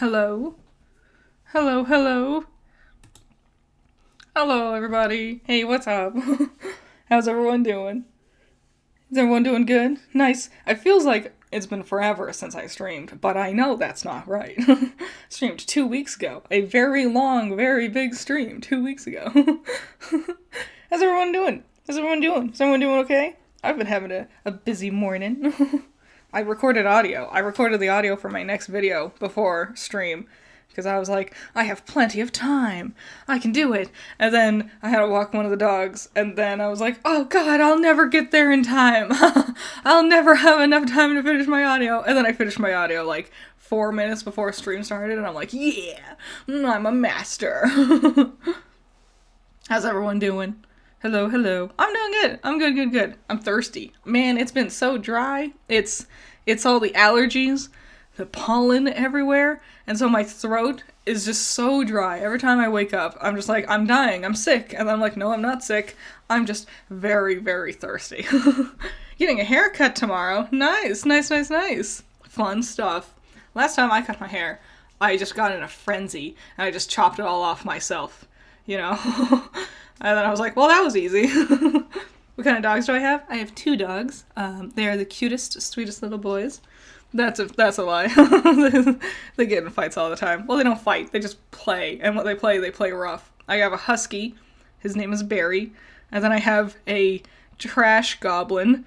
Hello? Hello, hello. Hello, everybody. Hey, what's up? How's everyone doing? Is everyone doing good? Nice. It feels like it's been forever since I streamed, but I know that's not right. Streamed 2 weeks ago. A very long, very big stream 2 weeks ago. How's everyone doing? How's everyone doing? Is everyone doing okay? I've been having a busy morning. I recorded audio. I recorded the audio for my next video before stream. Because I was like, I have plenty of time. I can do it. And then I had to walk one of the dogs. And then I was like, oh god, I'll never get there in time. I'll never have enough time to finish my audio. And then I finished my audio like 4 minutes before stream started. And I'm like, yeah, I'm a master. How's everyone doing? Hello, hello. I'm doing good. I'm good. I'm thirsty. Man, it's been so dry. It's all the allergies, the pollen everywhere, and so my throat is just so dry. Every time I wake up, I'm just like, I'm dying, I'm sick. And then I'm like, no, I'm not sick. I'm just very, very thirsty. Getting a haircut tomorrow. Nice. Fun stuff. Last time I cut my hair, I just got in a frenzy, and I just chopped it all off myself, you know? And then I was like, well, that was easy. What kind of dogs do I have? I have 2 dogs. They are the cutest, sweetest little boys. That's a lie. They get in fights all the time. Well, they don't fight. They just play. And what they play rough. I have a husky. His name is Barry. And then I have a trash goblin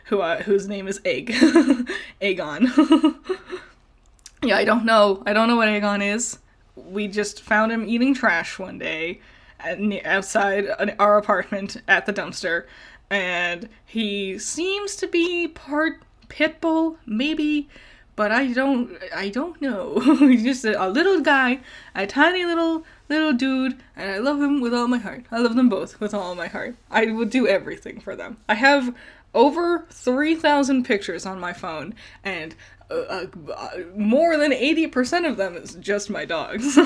whose name is Egg. Aegon. Yeah, I don't know what Aegon is. We just found him eating trash one day outside our apartment at the dumpster, and he seems to be part pit bull, maybe, but I don't know. He's just a little guy, a tiny little dude, and I love him with all my heart. I love them both with all my heart. I would do everything for them. I have over 3,000 pictures on my phone, and more than 80% of them is just my dogs.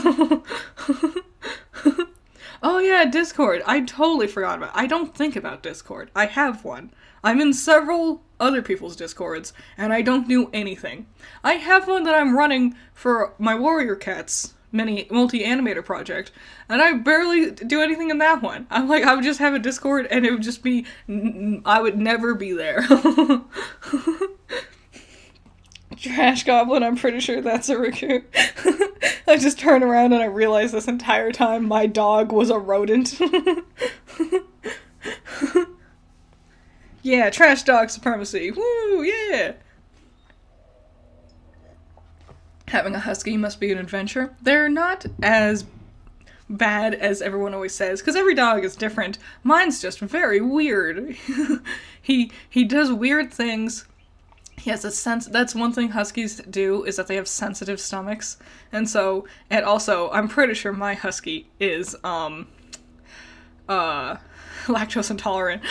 Oh yeah, Discord. I totally forgot about it. I don't think about Discord. I have one. I'm in several other people's Discords, and I don't do anything. I have one that I'm running for my Warrior Cats multi-animator project, and I barely do anything in that one. I'm like, I would just have a Discord, and it would just be, I would never be there. Trash Goblin, I'm pretty sure that's a recruit. I just turn around and I realize this entire time my dog was a rodent. Yeah, trash dog supremacy. Woo, yeah! Having a husky must be an adventure. They're not as bad as everyone always says, because every dog is different. Mine's just very weird. He does weird things. He has a sense. That's one thing huskies do, is that they have sensitive stomachs. And so, and also, I'm pretty sure my husky is, lactose intolerant.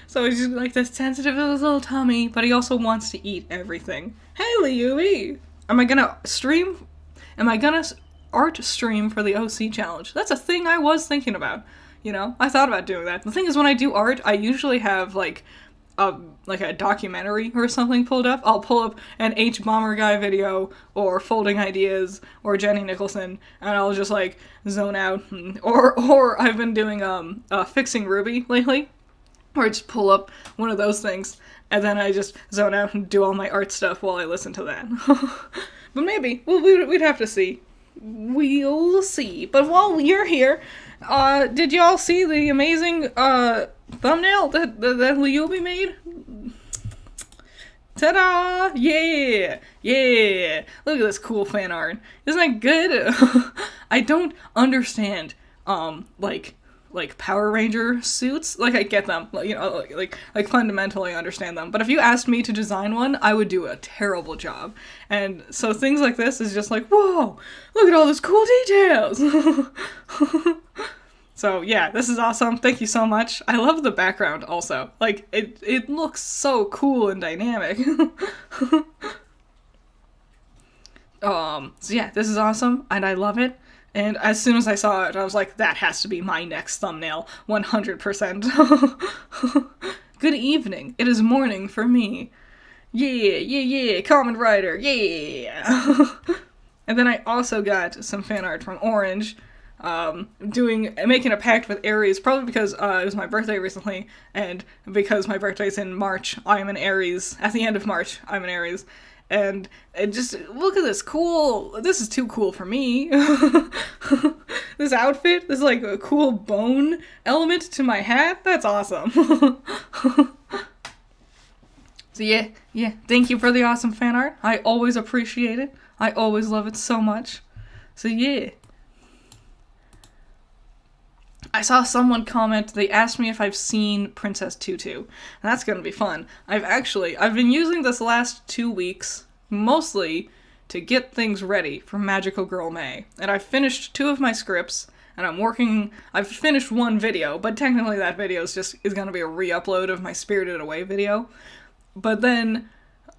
So he's just like this sensitive little tummy, but he also wants to eat everything. Hey, Liubi! Am I gonna art stream for the OC challenge? That's a thing I was thinking about. You know, I thought about doing that. The thing is, when I do art, I usually have, like a documentary or something pulled up. I'll pull up an H Bomber Guy video, or Folding Ideas, or Jenny Nicholson, and I'll just, like, zone out. Or I've been doing, Fixing Ruby lately, where I just pull up one of those things, and then I just zone out and do all my art stuff while I listen to that. But maybe. We'd have to see. We'll see. But while you're here, did y'all see the amazing, thumbnail that Liubi made? Ta-da! Yeah! Look at this cool fan art. Isn't that good? I don't understand, like Power Ranger suits. Like, I get them, you know, like fundamentally understand them. But if you asked me to design one, I would do a terrible job. And so things like this is just like, whoa! Look at all those cool details! So yeah, this is awesome. Thank you so much. I love the background also. Like, it looks so cool and dynamic. So yeah, this is awesome, and I love it. And as soon as I saw it, I was like, that has to be my next thumbnail. 100%. Good evening. It is morning for me. Yeah. Common Rider. Yeah. And then I also got some fan art from Orange, making a pact with Aries, probably because it was my birthday recently, and because my birthday's in March, I'm an Aries. At the end of March, I'm an Aries. And just, look at this this is too cool for me. This outfit, this like a cool bone element to my hat, that's awesome. So yeah, thank you for the awesome fan art. I always appreciate it. I always love it so much. So yeah. I saw someone comment, they asked me if I've seen Princess Tutu. That's gonna be fun. I've been using this last 2 weeks, mostly to get things ready for Magical Girl May. And I've finished 2 of my scripts, and I've finished 1 video, but technically that video is gonna be a re-upload of my Spirited Away video. But then,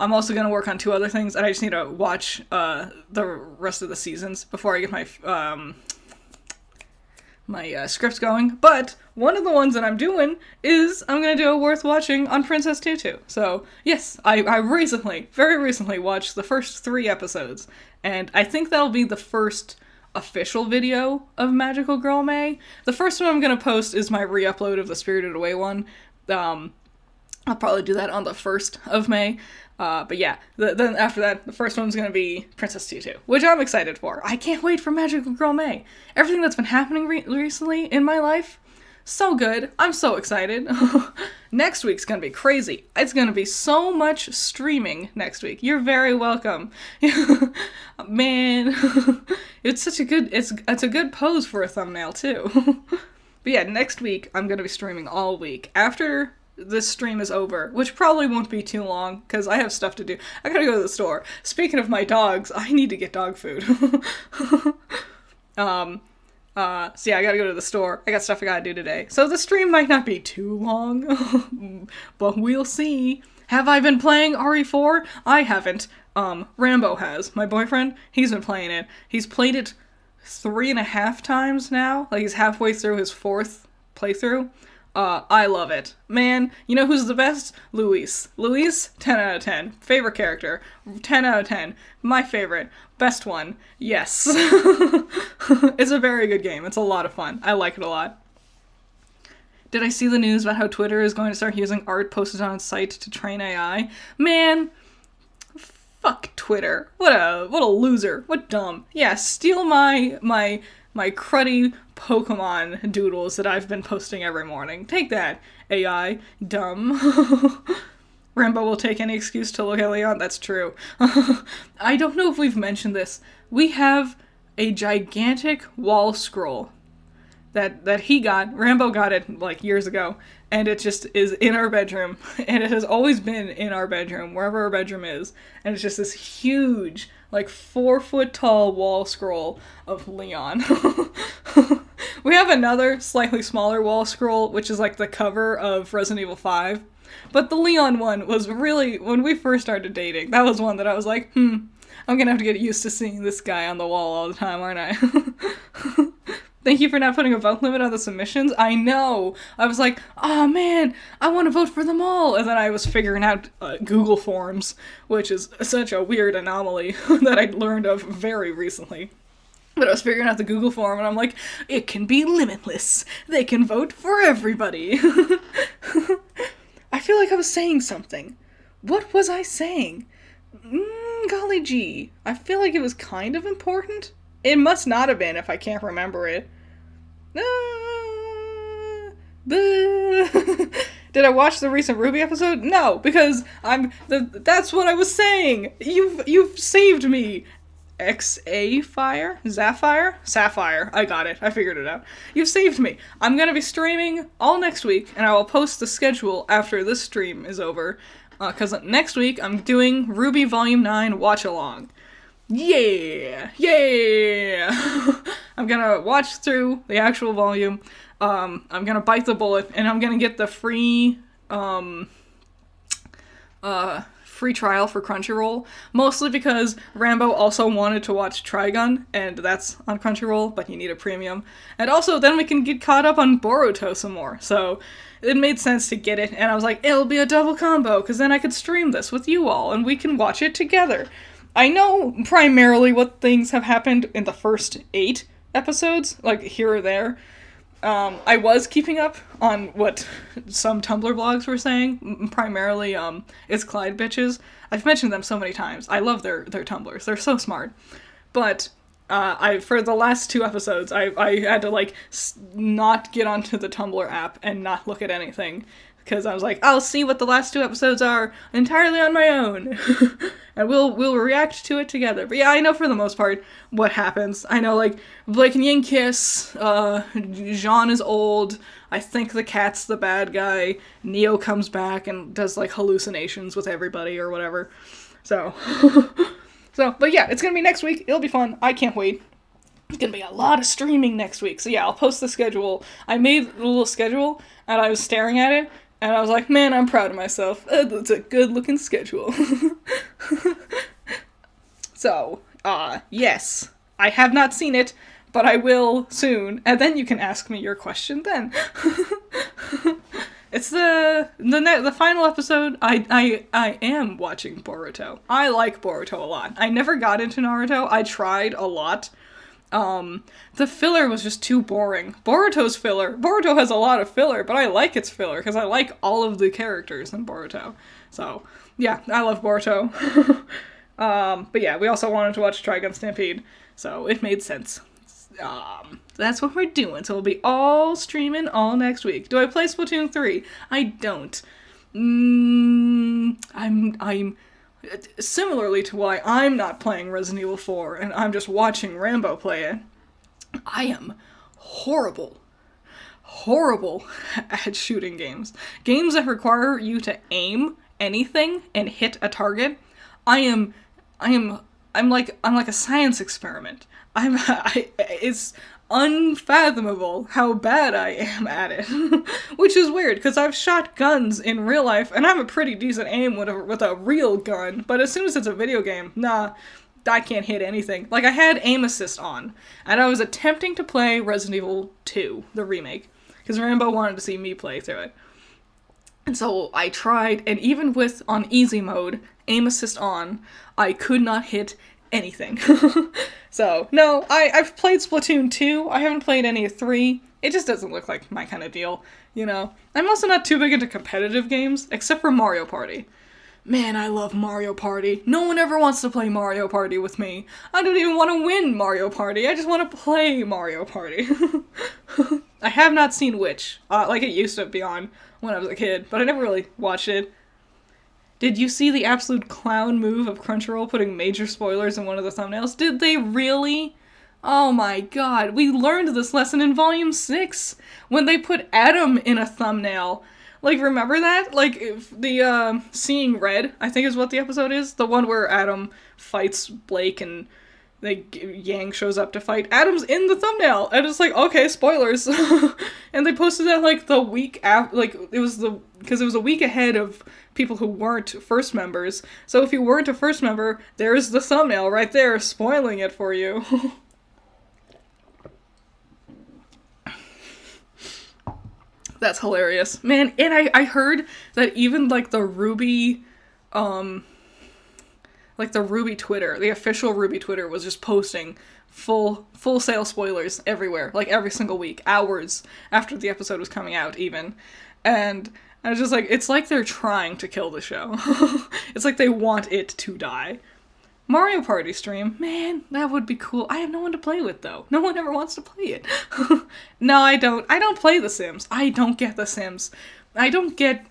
I'm also gonna work on 2 other things, and I just need to watch, the rest of the seasons before I get my scripts going, but one of the ones that I'm doing is I'm gonna do a worth watching on Princess Tutu. So yes, I very recently watched the first 3 episodes, and I think that'll be the first official video of Magical Girl May. The first one I'm gonna post is my re-upload of the Spirited Away one. I'll probably do that on the 1st of May. But yeah, then after that, the first one's gonna be Princess Tutu, which I'm excited for. I can't wait for Magical Girl May. Everything that's been happening recently in my life, so good. I'm so excited. Next week's gonna be crazy. It's gonna be so much streaming next week. You're very welcome. Man, it's a good pose for a thumbnail too. But yeah, next week I'm gonna be streaming all week. After this stream is over, which probably won't be too long, because I have stuff to do. I gotta go to the store. Speaking of my dogs, I need to get dog food. So yeah, I gotta go to the store. I got stuff I gotta do today. So the stream might not be too long, but we'll see. Have I been playing RE4? I haven't. Rambo has. My boyfriend, he's been playing it. He's played it 3.5 times now. Like, he's halfway through his 4th playthrough. I love it. Man, you know who's the best? Luis. Luis, 10 out of 10. Favorite character, 10 out of 10. My favorite. Best one. Yes. It's a very good game. It's a lot of fun. I like it a lot. Did I see the news about how Twitter is going to start using art posted on its site to train AI? Man, fuck Twitter. What a loser. What dumb. Yeah, steal my cruddy Pokemon doodles that I've been posting every morning. Take that, AI. Dumb. Rambo will take any excuse to look at Leon. That's true. I don't know if we've mentioned this. We have a gigantic wall scroll that Rambo got it like years ago, and it just is in our bedroom, and it has always been in our bedroom, wherever our bedroom is, and it's just this huge, like 4-foot tall wall scroll of Leon. We have another slightly smaller wall scroll, which is like the cover of Resident Evil 5, but the Leon one was really, when we first started dating, that was one that I was like, I'm gonna have to get used to seeing this guy on the wall all the time, aren't I? Thank you for not putting a vote limit on the submissions. I know. I was like, oh man, I want to vote for them all. And then I was figuring out Google Forms, which is such a weird anomaly that I learned of very recently. But I was figuring out the Google form, and I'm like, it can be limitless. They can vote for everybody. I feel like I was saying something. What was I saying? Golly gee. I feel like it was kind of important. It must not have been if I can't remember it. Did I watch the recent Ruby episode? No, because that's what I was saying. You've saved me. Sapphire? I got it. I figured it out. You've saved me. I'm gonna be streaming all next week, and I will post the schedule after this stream is over. Because next week I'm doing Ruby Volume 9 Watch Along. Yeah! I'm gonna watch through the actual volume. I'm gonna bite the bullet, and I'm gonna get the free trial for Crunchyroll, mostly because Rambo also wanted to watch Trigun, and that's on Crunchyroll, but you need a premium. And also, then we can get caught up on Boruto some more, so it made sense to get it, and I was like, it'll be a double combo, because then I could stream this with you all, and we can watch it together. I know primarily what things have happened in the first 8 episodes, like here or there. I was keeping up on what some Tumblr blogs were saying. Primarily, it's Clyde bitches. I've mentioned them so many times. I love their Tumblrs. They're so smart. But for the last 2 episodes, I had to like not get onto the Tumblr app and not look at anything, because I was like, I'll see what the last 2 episodes are entirely on my own, and we'll react to it together. But yeah, I know for the most part what happens. I know, like, Blake and Ying kiss, Jean is old, I think the cat's the bad guy, Neo comes back and does, like, hallucinations with everybody or whatever. So, but yeah, it's gonna be next week. It'll be fun. I can't wait. It's gonna be a lot of streaming next week. So yeah, I'll post the schedule. I made a little schedule, and I was staring at it, and I was like, man, I'm proud of myself. It's a good-looking schedule. So, yes. I have not seen it, but I will soon, and then you can ask me your question then. It's the final episode. I am watching Boruto. I like Boruto a lot. I never got into Naruto. I tried a lot. The filler was just too boring. Boruto's filler. Boruto has a lot of filler, but I like its filler because I like all of the characters in Boruto. So, yeah, I love Boruto. But yeah, we also wanted to watch Trigun Stampede, so it made sense. That's what we're doing. So we'll be all streaming all next week. Do I play Splatoon 3? I don't. I'm similarly to why I'm not playing Resident Evil 4 and I'm just watching Rambo play it. I am horrible at shooting games. Games that require you to aim anything and hit a target. I'm like a science experiment. It's unfathomable how bad I am at it. Which is weird, because I've shot guns in real life, and I'm a pretty decent aim with a real gun, but as soon as it's a video game, nah, I can't hit anything. Like, I had aim assist on, and I was attempting to play Resident Evil 2, the remake, because Rambo wanted to see me play through it. And so I tried, and even with on easy mode, aim assist on, I could not hit anything. So, no, I've played Splatoon 2, I haven't played any of 3, it just doesn't look like my kind of deal, you know? I'm also not too big into competitive games, except for Mario Party. Man, I love Mario Party. No one ever wants to play Mario Party with me. I don't even want to win Mario Party, I just want to play Mario Party. I have not seen Witch, like it used to be on when I was a kid, but I never really watched it. Did you see the absolute clown move of Crunchyroll putting major spoilers in one of the thumbnails? Did they really? Oh my god, we learned this lesson in Volume 6, when they put Adam in a thumbnail. Like, remember that? Like, if the, Seeing Red, I think is what the episode is? The one where Adam fights Blake and Yang shows up to fight. Adam's in the thumbnail, and it's like, okay, spoilers. And they posted that, like, the week after, like, because it was a week ahead of people who weren't first members. So if you weren't a first member, there's the thumbnail right there, spoiling it for you. That's hilarious. Man, and I heard that even, like, the Ruby Twitter, the official Ruby Twitter was just posting full sale spoilers everywhere, like every single week, hours after the episode was coming out even. And I was just like, it's like they're trying to kill the show. It's like they want it to die. Mario Party stream, man, that would be cool. I have no one to play with, though. No one ever wants to play it. No, I don't. I don't play The Sims. I don't get The Sims. I don't get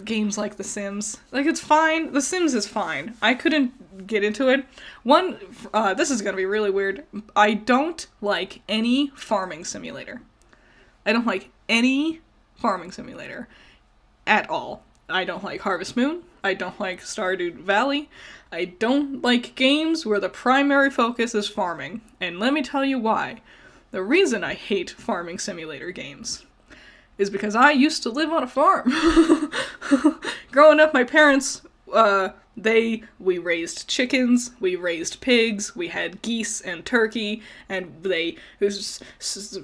games like The Sims. Like, it's fine. The Sims is fine. I couldn't get into it. This is gonna be really weird. I don't like any farming simulator. I don't like any farming simulator at all. I don't like Harvest Moon. I don't like Stardew Valley. I don't like games where the primary focus is farming. And let me tell you why. The reason I hate farming simulator games is because I used to live on a farm. Growing up, my parents We raised chickens, we raised pigs, we had geese and turkey, and they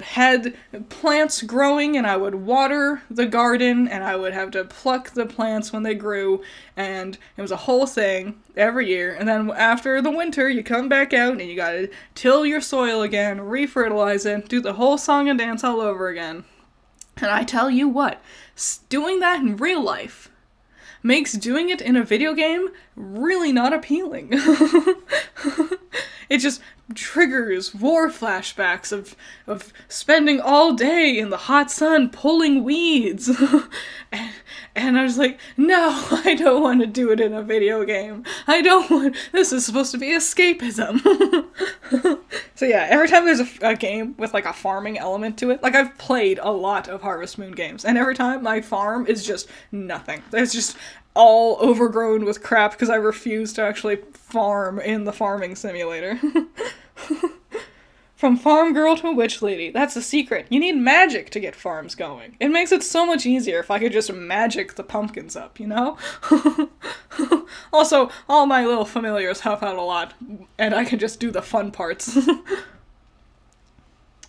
had plants growing, and I would water the garden, and I would have to pluck the plants when they grew, and it was a whole thing every year. And then after the winter, you come back out, and you gotta till your soil again, refertilize it, do the whole song and dance all over again. And I tell you what, doing that in real life makes doing it in a video game really not appealing. It just triggers war flashbacks of spending all day in the hot sun pulling weeds. And I was like, no, I don't want to do it in a video game. This is supposed to be escapism. So yeah, every time there's a game with like a farming element to it, like I've played a lot of Harvest Moon games, and every time my farm is just nothing. It's just all overgrown with crap because I refuse to actually farm in the farming simulator. From farm girl to witch lady. That's the secret. You need magic to get farms going. It makes it so much easier if I could just magic the pumpkins up, you know? Also, all my little familiars help out a lot, and I can just do the fun parts.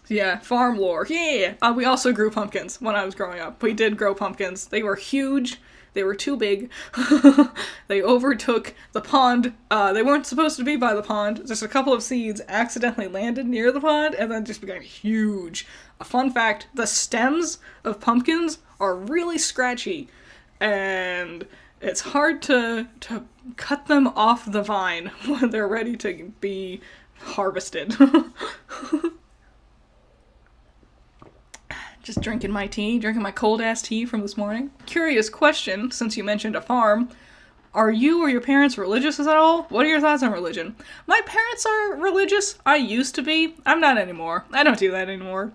Yeah, farm lore. Yeah! We also grew pumpkins when I was growing up. We did grow pumpkins. They were huge. They were too big. They overtook the pond. They weren't supposed to be by the pond. Just a couple of seeds accidentally landed near the pond and then just became huge. A fun fact, the stems of pumpkins are really scratchy. And it's hard to cut them off the vine when they're ready to be harvested. Just drinking my cold-ass tea from this morning. Curious question, since you mentioned a farm. Are you or your parents religious at all? What are your thoughts on religion? My parents are religious. I used to be. I'm not anymore. I don't do that anymore.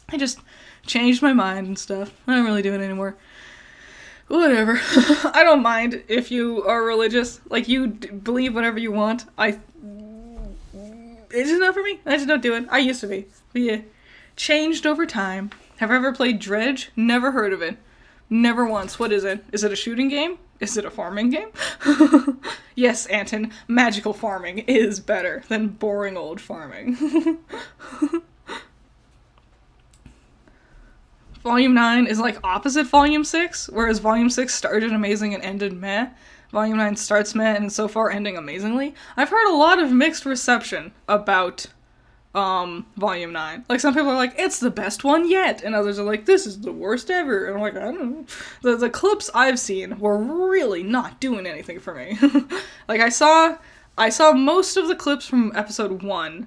I just changed my mind and stuff. I don't really do it anymore. Whatever. I don't mind if you are religious. Like, you believe whatever you want. It's just not for me. I just don't do it. I used to be. But yeah. Changed over time. Have I ever played Dredge? Never heard of it. Never once. What is it? Is it a shooting game? Is it a farming game? Yes, Anton, magical farming is better than boring old farming. Volume 9 is like opposite Volume 6, whereas Volume 6 started amazing and ended meh. Volume 9 starts meh and so far ending amazingly. I've heard a lot of mixed reception about Volume 9. Like, some people are like, it's the best one yet, and others are like, this is the worst ever, and I'm like, I don't know. The clips I've seen were really not doing anything for me. Like, I saw most of the clips from episode 1,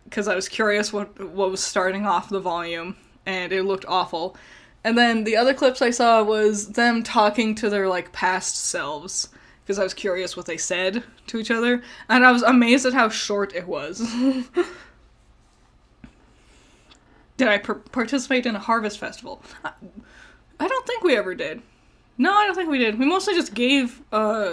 because I was curious what was starting off the volume, and it looked awful. And then the other clips I saw was them talking to their, like, past selves, because I was curious what they said to each other, and I was amazed at how short it was. Did I participate in a harvest festival? I don't think we ever did. No, I don't think we did. We mostly just gave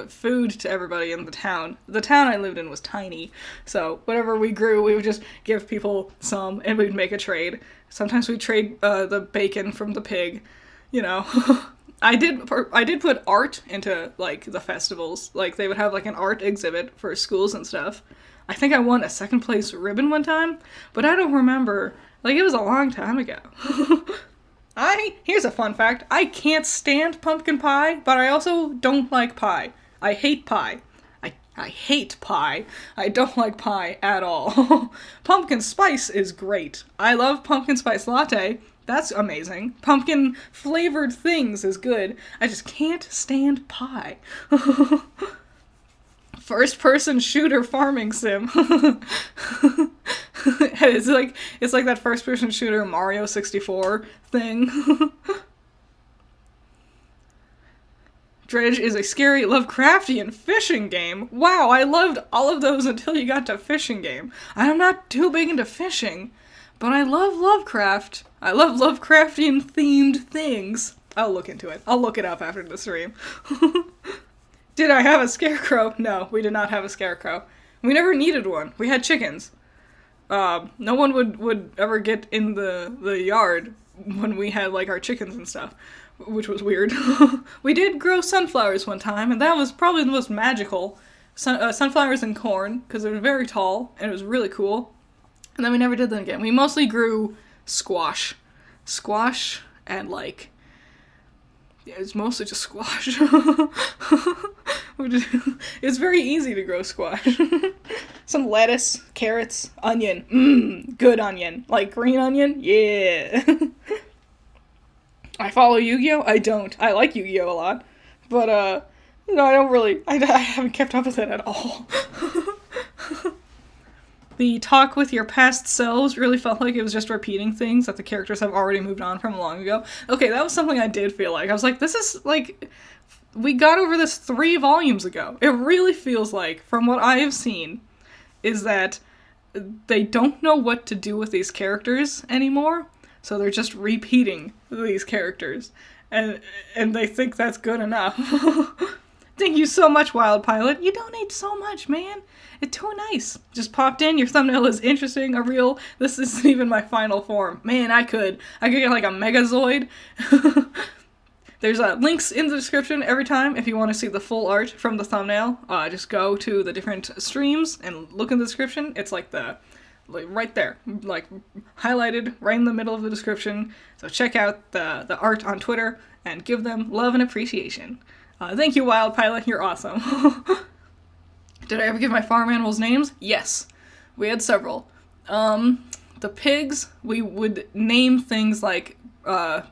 food to everybody in the town. The town I lived in was tiny, so whatever we grew, we would just give people some, and we'd make a trade. Sometimes we'd trade the bacon from the pig, you know. I did put art into, like, the festivals. Like, they would have, like, an art exhibit for schools and stuff. I think I won a second place ribbon one time, but I don't remember. Like, it was a long time ago. Here's a fun fact. I can't stand pumpkin pie, but I also don't like pie. I hate pie. I hate pie. I don't like pie at all. Pumpkin spice is great. I love pumpkin spice latte. That's amazing. Pumpkin flavored things is good. I just can't stand pie. First person shooter farming sim. It's like that first person shooter Mario 64 thing. Dredge is a scary Lovecraftian fishing game. Wow, I loved all of those until you got to fishing game. I'm not too big into fishing, but I love Lovecraft. I love Lovecraftian themed things. I'll look into it. I'll look it up after the stream. Did I have a scarecrow? No, we did not have a scarecrow. We never needed one. We had chickens. No one would ever get in the yard when we had, like, our chickens and stuff. which was weird. We did grow sunflowers one time, and that was probably the most magical. Sunflowers and corn, because they were very tall, and it was really cool. And then we never did that again. We mostly grew squash. Squash and, like, yeah, it's mostly just squash. It's very easy to grow squash. Some lettuce, carrots, onion. Good onion. Like green onion? Yeah. I follow Yu-Gi-Oh! I don't. I like Yu-Gi-Oh! A lot. But, no, I don't really. I haven't kept up with it at all. The talk with your past selves really felt like it was just repeating things that the characters have already moved on from long ago. Okay, that was something I did feel like. I was like, this is, like, we got over this 3 volumes ago. It really feels like, from what I have seen, is that they don't know what to do with these characters anymore, so they're just repeating these characters. And they think that's good enough. Thank you so much, Wild Pilot. You donate so much, man. It's too nice. Just popped in. Your thumbnail is interesting. A real. This isn't even my final form. Man, I could get like a Megazoid. There's links in the description every time if you want to see the full art from the thumbnail. Just go to the different streams and look in the description. It's like right there, like highlighted right in the middle of the description. So check out the art on Twitter and give them love and appreciation. Thank you, Wild Pilot. You're awesome. Did I ever give my farm animals names? Yes. We had several. The pigs, we would name things like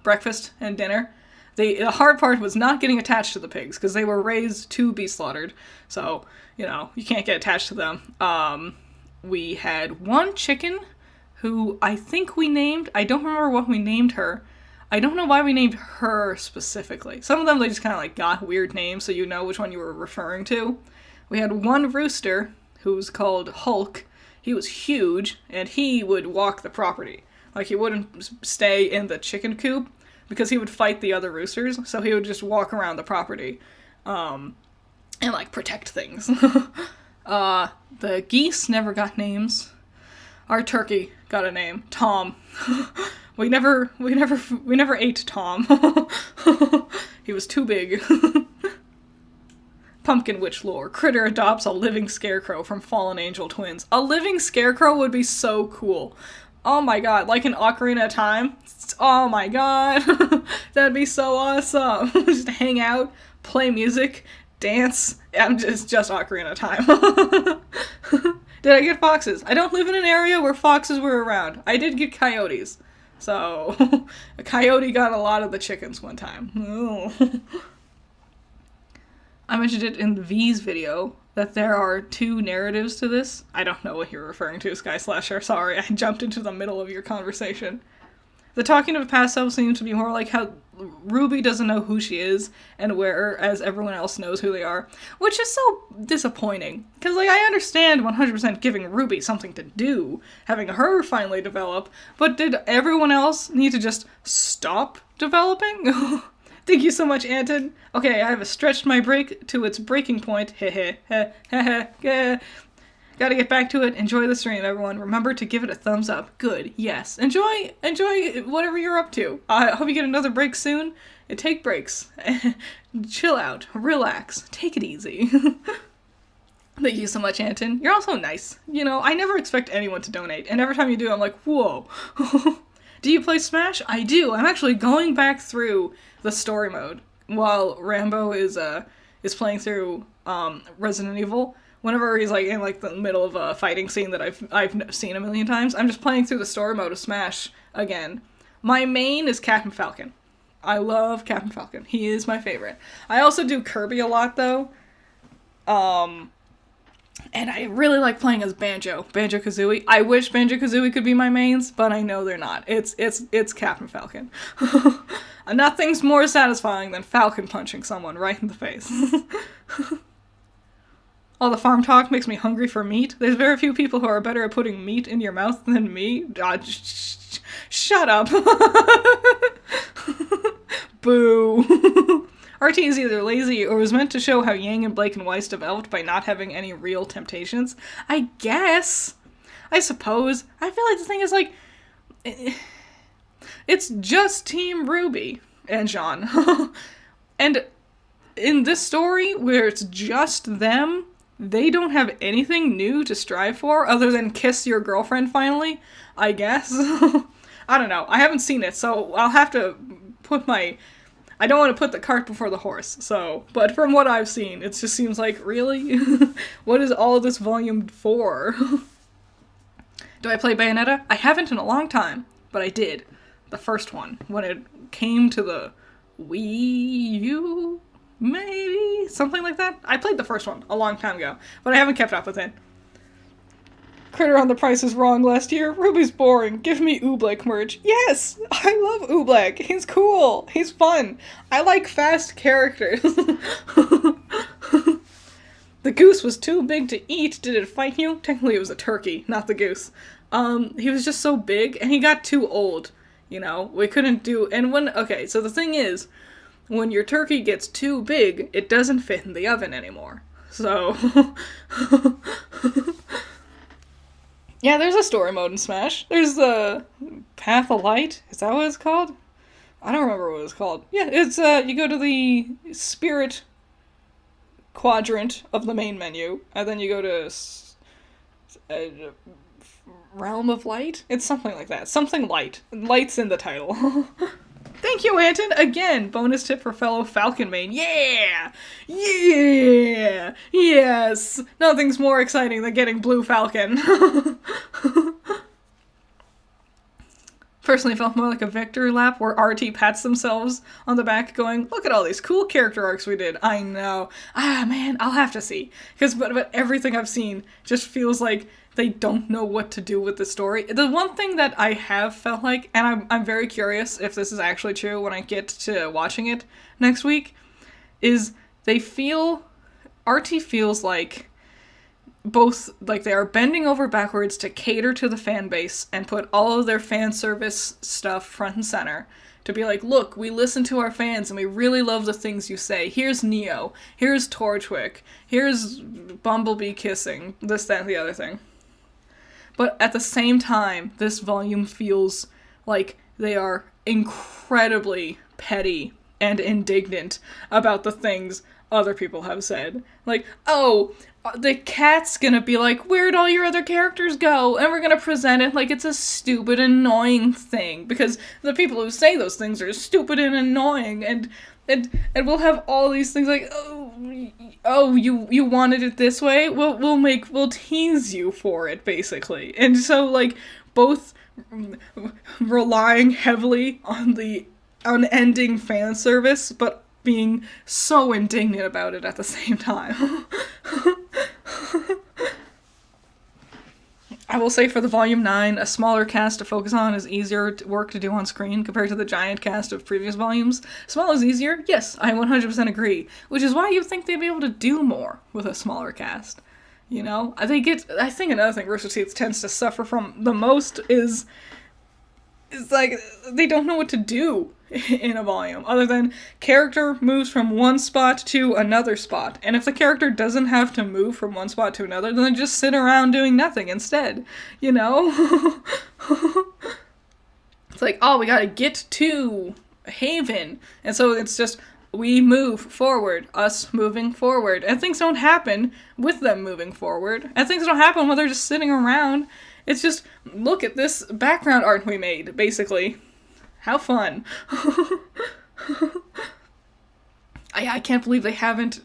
breakfast and dinner. The hard part was not getting attached to the pigs, because they were raised to be slaughtered. So, you can't get attached to them. We had one chicken who I think we named. I don't remember what we named her. I don't know why we named her specifically. Some of them, they just kind of like got weird names, so you know which one you were referring to. We had one rooster who was called Hulk. He was huge, and he would walk the property. Like, he wouldn't stay in the chicken coop, because he would fight the other roosters, so he would just walk around the property, and, like, protect things. The geese never got names. Our turkey got a name. Tom. We never ate Tom. He was too big. Pumpkin Witch lore. Critter adopts a living scarecrow from fallen angel twins. A living scarecrow would be so cool. Oh my god, like an Ocarina of Time. Oh my god. That'd be so awesome. Just hang out, play music, dance. I'm just Ocarina of Time. Did I get foxes? I don't live in an area where foxes were around. I did get coyotes. So, a coyote got a lot of the chickens one time. I mentioned it in the V's video that there are 2 narratives to this. I don't know what you're referring to, Sky Slasher. Sorry, I jumped into the middle of your conversation. The talking of past selves seems to be more like how Ruby doesn't know who she is, and whereas everyone else knows who they are. Which is so disappointing. Because, like, I understand 100% giving Ruby something to do, having her finally develop, but did everyone else need to just stop developing? Thank you so much, Anton. Okay, I have stretched my break to its breaking point. Gotta get back to it. Enjoy the stream, everyone. Remember to give it a thumbs up. Good. Yes. Enjoy whatever you're up to. I hope you get another break soon. Take breaks. Chill out. Relax. Take it easy. Thank you so much, Anton. You're also nice. I never expect anyone to donate, and every time you do, I'm like, whoa. Do you play Smash? I do. I'm actually going back through the story mode while Rambo is playing through Resident Evil. Whenever he's like in like the middle of a fighting scene that I've seen a million times, I'm just playing through the story mode of Smash again. My main is Captain Falcon. I love Captain Falcon. He is my favorite. I also do Kirby a lot though. And I really like playing as Banjo-Kazooie. I wish Banjo-Kazooie could be my mains, but I know they're not. It's Captain Falcon. Nothing's more satisfying than Falcon punching someone right in the face. All the farm talk makes me hungry for meat. There's very few people who are better at putting meat in your mouth than me. Shut up. Boo. RT is either lazy or was meant to show how Yang and Blake and Weiss developed by not having any real temptations. I guess. I suppose. I feel like the thing is like, it's just Team Ruby. and Jean. And in this story, where it's just them, they don't have anything new to strive for other than kiss your girlfriend finally, I guess. I don't know. I haven't seen it, so I'll have to put my... I don't want to put the cart before the horse, so... But from what I've seen, it just seems like, really? What is all this volume for? Do I play Bayonetta? I haven't in a long time, but I did. The first one, when it came to the Wii U, maybe? Something like that? I played the first one a long time ago, but I haven't kept up with it. Critter on The Price is Wrong last year. Ruby's boring. Give me Oobleck merch. Yes! I love Oobleck. He's cool. He's fun. I like fast characters. The goose was too big to eat. Did it fight you? Technically it was a turkey, not the goose. He was just so big, and he got too old. You know, we couldn't do... And when... Okay, so the thing is, when your turkey gets too big, it doesn't fit in the oven anymore. So... Yeah, there's a story mode in Smash. There's the Path of Light. Is that what it's called? I don't remember what it's called. Yeah, it's, you go to the Spirit quadrant of the main menu, and then you go to Realm of Light? It's something like that. Something light. Light's in the title. Thank you, Anton! Again, bonus tip for fellow Falcon main. Yeah! Yeah! Yes! Nothing's more exciting than getting Blue Falcon. Personally felt more like a victory lap where RT pats themselves on the back going, look at all these cool character arcs we did. I know. Man, I'll have to see. Because but everything I've seen just feels like they don't know what to do with the story. The one thing that I have felt like, and I'm very curious if this is actually true when I get to watching it next week, is RT feels like both, like, they are bending over backwards to cater to the fan base and put all of their fan service stuff front and center. To be like, look, we listen to our fans and we really love the things you say. Here's Neo. Here's Torchwick. Here's Bumblebee kissing. This, that, and the other thing. But at the same time, this volume feels like they are incredibly petty and indignant about the things other people have said. Like, oh, the cat's gonna be like, where'd all your other characters go? And we're gonna present it like it's a stupid, annoying thing. Because the people who say those things are stupid and annoying. And we'll have all these things like, oh, you wanted it this way? We'll tease you for it, basically. And so, like, both relying heavily on the unending fan service, but being so indignant about it at the same time. I will say for the Volume 9, a smaller cast to focus on is easier work to do on screen compared to the giant cast of previous volumes. Small is easier? Yes, I 100% agree. Which is why you think they'd be able to do more with a smaller cast. You know? I think another thing Rooster Teeth tends to suffer from the most is like, they don't know what to do in a volume, other than character moves from one spot to another spot. And if the character doesn't have to move from one spot to another, then they just sit around doing nothing instead, you know? It's like, oh, we gotta get to Haven. And so it's just, we move forward, us moving forward. And things don't happen with them moving forward. And things don't happen when they're just sitting around. It's just, look at this background art we made, basically. How fun. I can't believe they haven't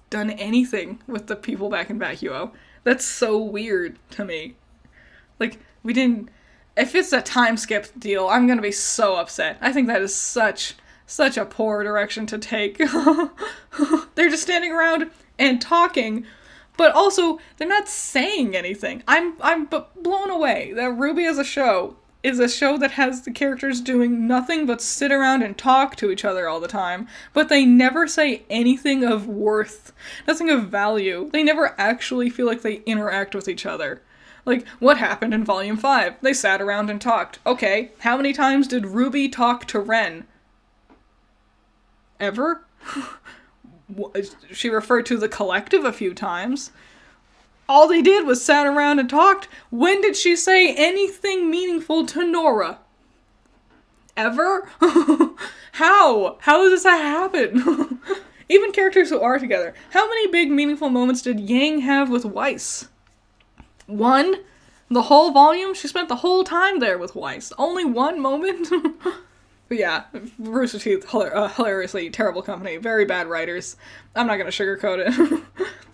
done anything with the people back in Vacuo. That's so weird to me. Like, we didn't... If it's a time skip deal, I'm gonna be so upset. I think that is such a poor direction to take. They're just standing around and talking, but also, they're not saying anything. I'm blown away that Ruby as a show is a show that has the characters doing nothing but sit around and talk to each other all the time, but they never say anything of worth, nothing of value. They never actually feel like they interact with each other. Like, what happened in Volume 5? They sat around and talked. Okay, how many times did Ruby talk to Ren? Ever? She referred to the collective a few times. All they did was sat around and talked. When did she say anything meaningful to Nora? ever? How? How does that happen? Even characters who are together. How many big meaningful moments did Yang have with Weiss? One? The whole volume? She spent the whole time there with Weiss. Only one moment? But yeah, Rooster Teeth, hilariously terrible company. Very bad writers. I'm not gonna sugarcoat it.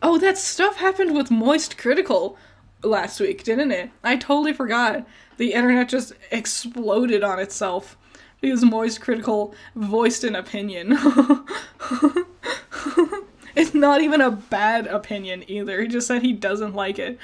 Oh, that stuff happened with Moist Critical last week, didn't it? I totally forgot. The internet just exploded on itself because Moist Critical voiced an opinion. It's not even a bad opinion either. He just said he doesn't like it.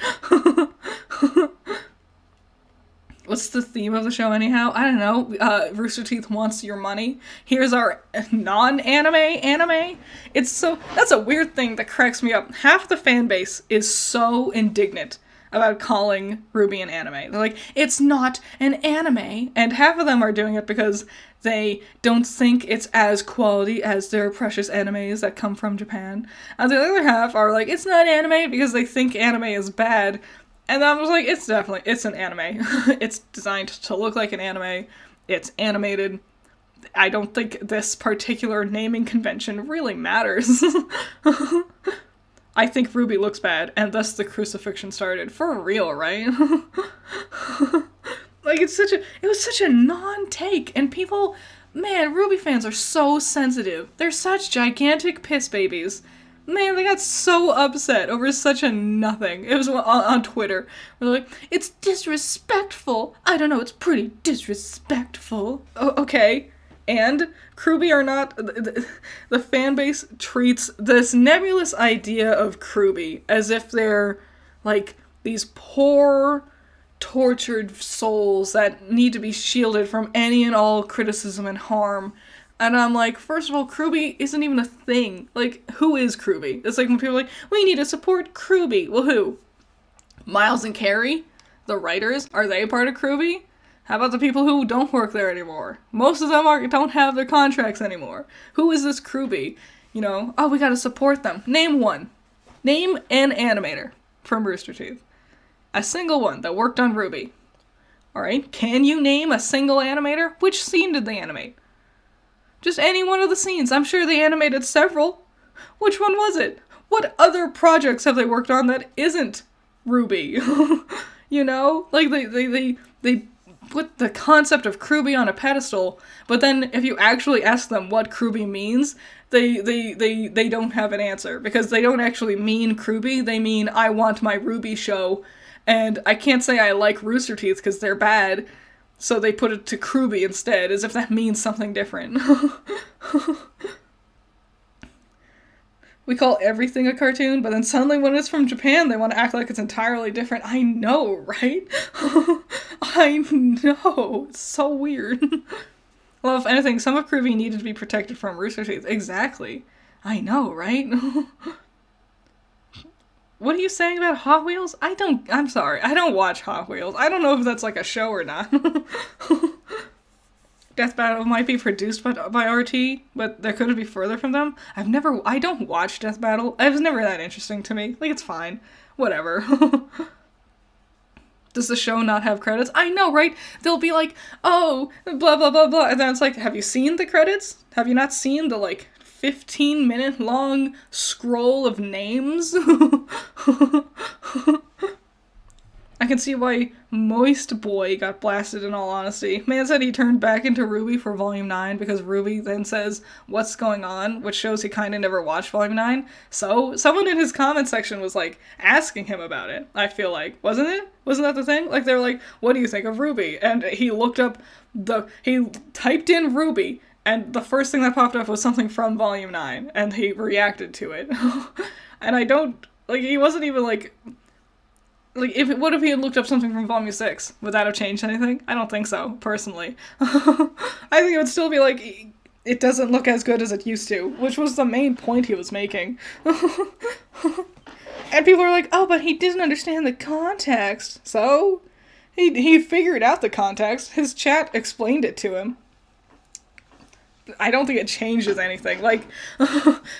What's the theme of the show anyhow? I don't know. Rooster Teeth wants your money. Here's our non-anime anime. That's a weird thing that cracks me up. Half the fan base is so indignant about calling RWBY an anime. They're like, it's not an anime. And half of them are doing it because they don't think it's as quality as their precious animes that come from Japan. And the other half are like, it's not anime because they think anime is bad. And I was like, it's an anime. It's designed to look like an anime. It's animated. I don't think this particular naming convention really matters. I think RWBY looks bad, and thus the crucifixion started. For real, right? Like, it was such a non-take, and people, man, RWBY fans are so sensitive. They're such gigantic piss babies. Man, they got so upset over such a nothing. It was on Twitter. They're like, it's disrespectful. I don't know, it's pretty disrespectful. Okay. And Krubby are not... The fan base treats this nebulous idea of Krubby as if they're, like, these poor, tortured souls that need to be shielded from any and all criticism and harm. And I'm like, first of all, Krubby isn't even a thing. Like, who is Krubby? It's like when people are like, we need to support Krubby. Well, who? Miles and Carrie? The writers? Are they part of Krubby? How about the people who don't work there anymore? Most of them don't have their contracts anymore. Who is this Krubby? You know, oh, we gotta support them. Name one. Name an animator from Rooster Teeth. A single one that worked on RWBY. Alright, can you name a single animator? Which scene did they animate? Just any one of the scenes. I'm sure they animated several. Which one was it? What other projects have they worked on that isn't RWBY? You know? Like, they put the concept of Krubby on a pedestal, but then if you actually ask them what Krubby means, they don't have an answer, because they don't actually mean Krubby, they mean, I want my RWBY show, and I can't say I like Rooster Teeth because they're bad, so they put it to Krubby instead, as if that means something different. We call everything a cartoon, but then suddenly when it's from Japan, they want to act like it's entirely different. I know, right? I know. It's so weird. Well, if anything, some of Krubby needed to be protected from Rooster Teeth. Exactly. I know, right? What are you saying about Hot Wheels? I'm sorry. I don't watch Hot Wheels. I don't know if that's like a show or not. Death Battle might be produced by RT, but there couldn't be further from them. I don't watch Death Battle. It was never that interesting to me. Like, it's fine. Whatever. Does the show not have credits? I know, right? They'll be like, oh, blah, blah, blah, blah. And then it's like, have you seen the credits? Have you not seen the, 15-minute long scroll of names? I can see why Moist Boy got blasted, in all honesty. Man said he turned back into RWBY for Volume 9 because RWBY then says, what's going on? Which shows he kind of never watched Volume 9. So, someone in his comment section was, asking him about it, I feel like. Wasn't it? Wasn't that the thing? They were like, what do you think of RWBY? And he looked up he typed in RWBY, and the first thing that popped up was something from Volume 9, and he reacted to it. And I don't, he wasn't even, what if he had looked up something from Volume 6? Would that have changed anything? I don't think so, personally. I think it would still be it doesn't look as good as it used to, which was the main point he was making. And people are like, oh, but he didn't understand the context. So, he figured out the context. His chat explained it to him. I don't think it changes anything.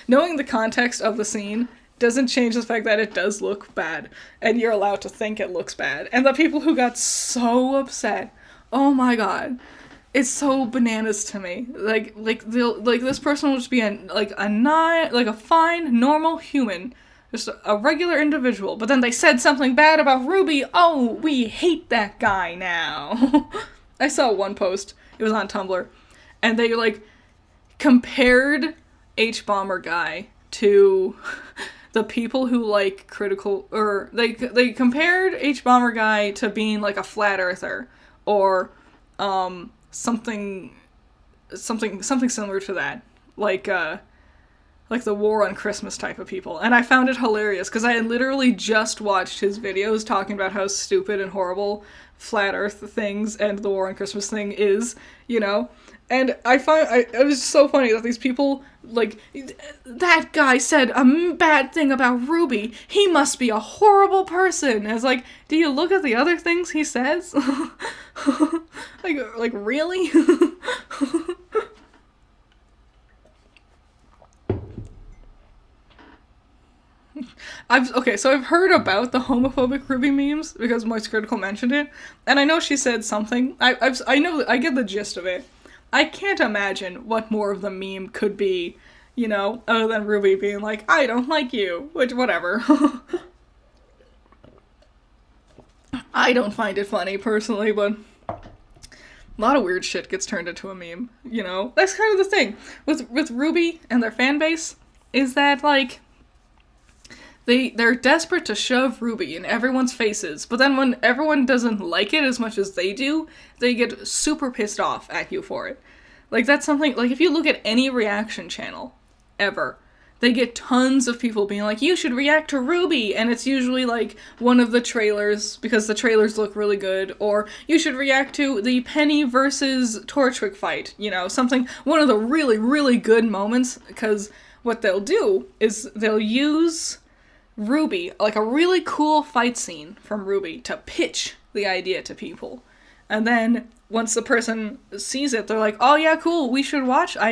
Knowing the context of the scene doesn't change the fact that it does look bad, and you're allowed to think it looks bad. And the people who got so upset, oh my god, it's so bananas to me. Like this person will just be like a fine normal human, just a regular individual. But then they said something bad about Ruby. Oh, we hate that guy now. I saw one post. It was on Tumblr, and they like compared H Bomber guy to the people who like critical, or they compared H Bomber guy to being like a flat earther or something similar to that, like the War on Christmas type of people. And I found it hilarious because I had literally just watched his videos talking about how stupid and horrible flat earth things and the War on Christmas thing is, you know? And I find it was so funny that these people, like, that guy said a bad thing about Ruby. He must be a horrible person. And it's like, do you look at the other things he says? like really? So I've heard about the homophobic Ruby memes because Moist Critical mentioned it, and I know she said something. I get the gist of it. I can't imagine what more of the meme could be, you know, other than Ruby being like, I don't like you, which, whatever. I don't find it funny, personally, but a lot of weird shit gets turned into a meme, you know? That's kind of the thing with Ruby and their fan base, is that, like, they're desperate to shove Ruby in everyone's faces, but then when everyone doesn't like it as much as they do, they get super pissed off at you for it. Like, that's something, like, if you look at any reaction channel, ever, they get tons of people being like, you should react to Ruby, and it's usually, like, one of the trailers, because the trailers look really good, or you should react to the Penny versus Torchwick fight, you know, one of the really, really good moments, because what they'll do is they'll use Ruby, like a really cool fight scene from Ruby, to pitch the idea to people. And then once the person sees it, they're like, oh yeah, cool, I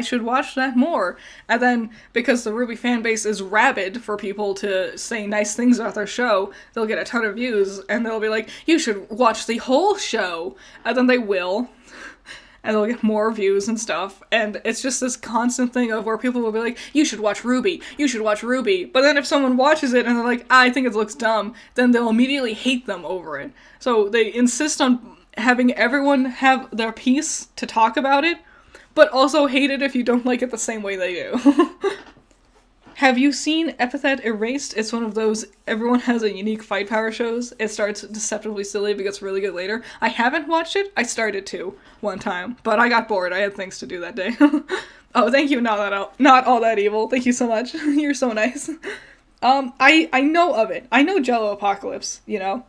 should watch that more. And then, because the Ruby fan base is rabid for people to say nice things about their show, they'll get a ton of views, and they'll be like, you should watch the whole show. And then they will. And they'll get more views and stuff, and it's just this constant thing of where people will be like, you should watch Ruby, but then if someone watches it and they're like, I think it looks dumb, then they'll immediately hate them over it. So they insist on having everyone have their piece to talk about it, but also hate it if you don't like it the same way they do. Have you seen Epithet Erased? It's one of those everyone has a unique fight power shows. It starts deceptively silly but gets really good later. I haven't watched it. I started to one time, but I got bored. I had things to do that day. Oh, thank you, not all that evil. Thank you so much. You're so nice. I know of it. I know Jello Apocalypse, you know?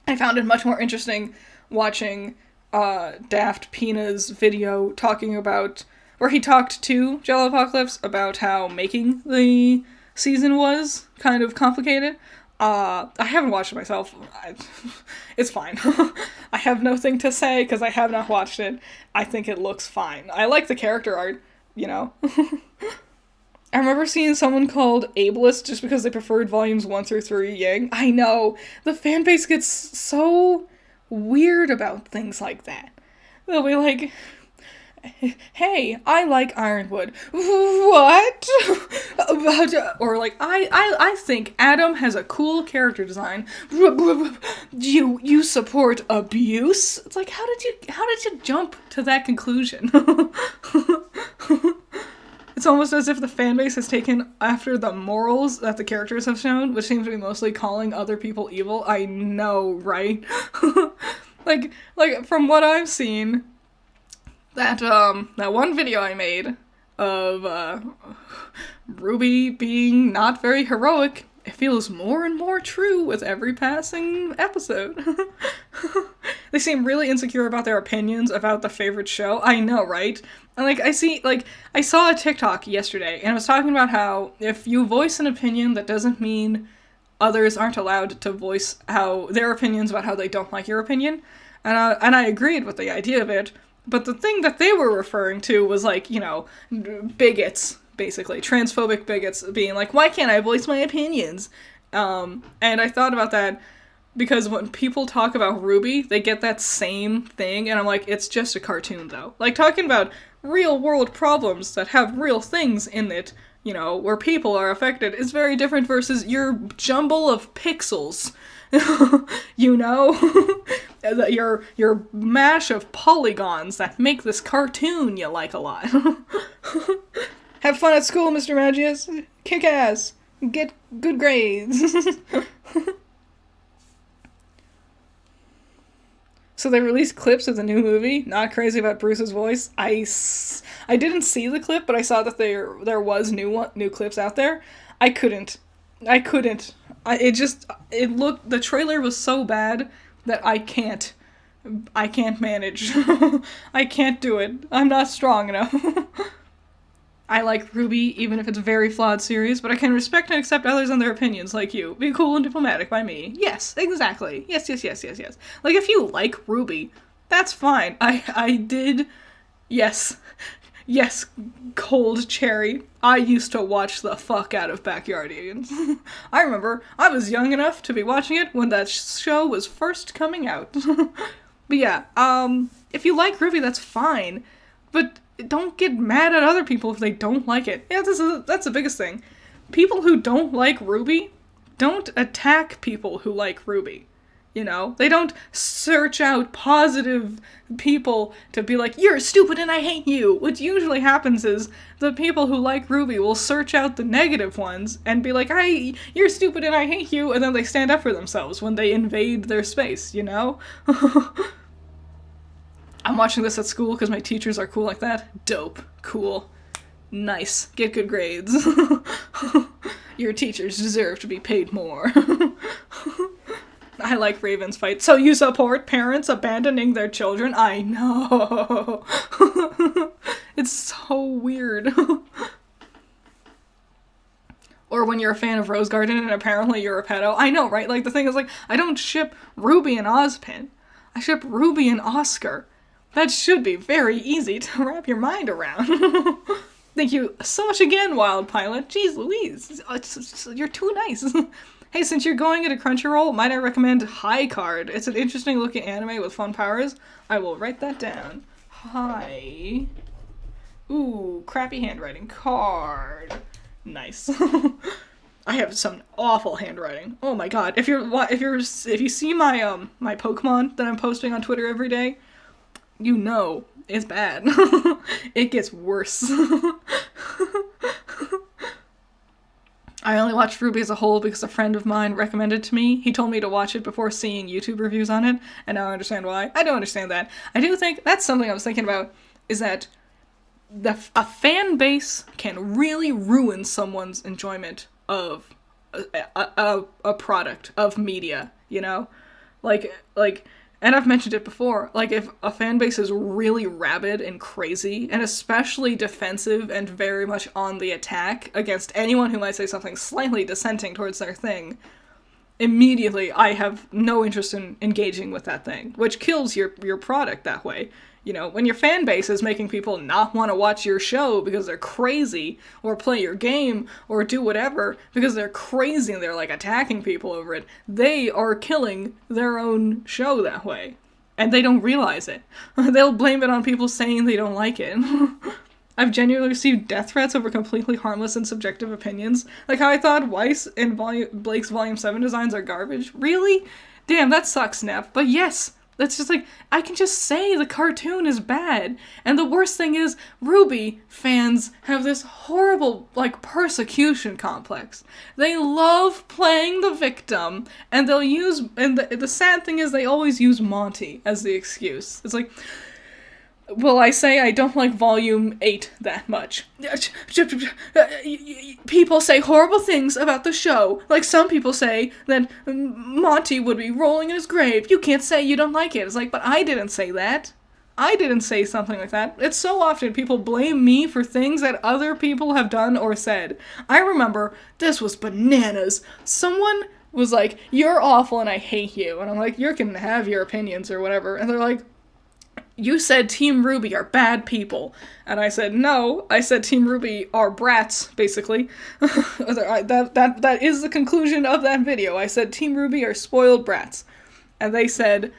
I found it much more interesting watching Daft Pina's video talking about, where he talked to Jello Apocalypse about how making the season was kind of complicated. I haven't watched it myself. It's fine. I have nothing to say because I have not watched it. I think it looks fine. I like the character art, you know? I remember seeing someone called ableist just because they preferred volumes 1 through 3 Yang. I know. The fan base gets so weird about things like that. They'll be like, hey, I like Ironwood. What? Or like, I think Adam has a cool character design. You support abuse? It's like, how did you jump to that conclusion? It's almost as if the fanbase has taken after the morals that the characters have shown, which seems to be mostly calling other people evil. I know, right? like from what I've seen, that one video I made of Ruby being not very heroic, it feels more and more true with every passing episode. They seem really insecure about their opinions about the favorite show. I know, right? And I saw a TikTok yesterday, and it was talking about how if you voice an opinion, that doesn't mean others aren't allowed to voice their opinions about how they don't like your opinion. And I agreed with the idea of it. But the thing that they were referring to was, like, you know, bigots, basically. Transphobic bigots being like, why can't I voice my opinions? And I thought about that because when people talk about Ruby, they get that same thing, and I'm like, it's just a cartoon, though. Like, talking about real-world problems that have real things in it, you know, where people are affected, is very different versus your jumble of pixels. You know? your mash of polygons that make this cartoon you like a lot. Have fun at school, Mr. Magius. Kick ass. Get good grades. So they released clips of the new movie. Not crazy about Bruce's voice. I didn't see the clip, but I saw that there was new clips out there. I couldn't. It looked, the trailer was so bad that I can't manage. I can't do it. I'm not strong enough. I like Ruby, even if it's a very flawed series, but I can respect and accept others and their opinions, like you. Be cool and diplomatic by me. Yes, exactly. Yes. Like, if you like Ruby, that's fine. I did... Yes, cold cherry. I used to watch the fuck out of Backyardigans. I remember I was young enough to be watching it when that show was first coming out. But yeah, if you like Ruby, that's fine. But don't get mad at other people if they don't like it. Yeah, that's the biggest thing. People who don't like Ruby don't attack people who like Ruby. You know? They don't search out positive people to be like, you're stupid and I hate you. What usually happens is the people who like Ruby will search out the negative ones and be like, you're stupid and I hate you, and then they stand up for themselves when they invade their space, you know? I'm watching this at school because my teachers are cool like that. Dope. Cool. Nice. Get good grades. Your teachers deserve to be paid more. I like Raven's fight. So you support parents abandoning their children? I know. It's so weird. Or when you're a fan of Rose Garden and apparently you're a pedo. I know, right? Like, the thing is, like, I don't ship Ruby and Ozpin. I ship Ruby and Oscar. That should be very easy to wrap your mind around. Thank you so much again, Wild Pilot. Jeez Louise, you're too nice. Hey, since you're going into Crunchyroll, might I recommend High Card? It's an interesting looking anime with fun powers. I will write that down. Hi. Ooh, crappy handwriting. Card. Nice. I have some awful handwriting. Oh my god. If you see my my Pokemon that I'm posting on Twitter every day, you know it's bad. It gets worse. I only watched Ruby as a whole because a friend of mine recommended it to me. He told me to watch it before seeing YouTube reviews on it, and now I understand why. I don't understand that. I do think that's something I was thinking about, is that a fan base can really ruin someone's enjoyment of a product, of media, you know? Like, and I've mentioned it before, like, if a fan base is really rabid and crazy, and especially defensive and very much on the attack against anyone who might say something slightly dissenting towards their thing, immediately I have no interest in engaging with that thing, which kills your product that way. You know, when your fan base is making people not want to watch your show because they're crazy, or play your game, or do whatever because they're crazy and they're, like, attacking people over it, they are killing their own show that way. And they don't realize it. They'll blame it on people saying they don't like it. I've genuinely received death threats over completely harmless and subjective opinions. Like how I thought Weiss and Blake's Volume 7 designs are garbage. Really? Damn, that sucks, Snap. But yes! That's just like, I can just say the cartoon is bad. And the worst thing is, Ruby fans have this horrible, like, persecution complex. They love playing the victim, and they'll use, and the sad thing is they always use Monty as the excuse. It's like, well, I say I don't like Volume 8 that much. People say horrible things about the show. Like, some people say that Monty would be rolling in his grave. You can't say you don't like it. It's like, but I didn't say that. I didn't say something like that. It's so often people blame me for things that other people have done or said. I remember, this was bananas. Someone was like, you're awful and I hate you. And I'm like, you can have your opinions or whatever. And they're like, you said Team Ruby are bad people. And I said, no, I said Team Ruby are brats, basically. that is the conclusion of that video. I said Team Ruby are spoiled brats. And they said,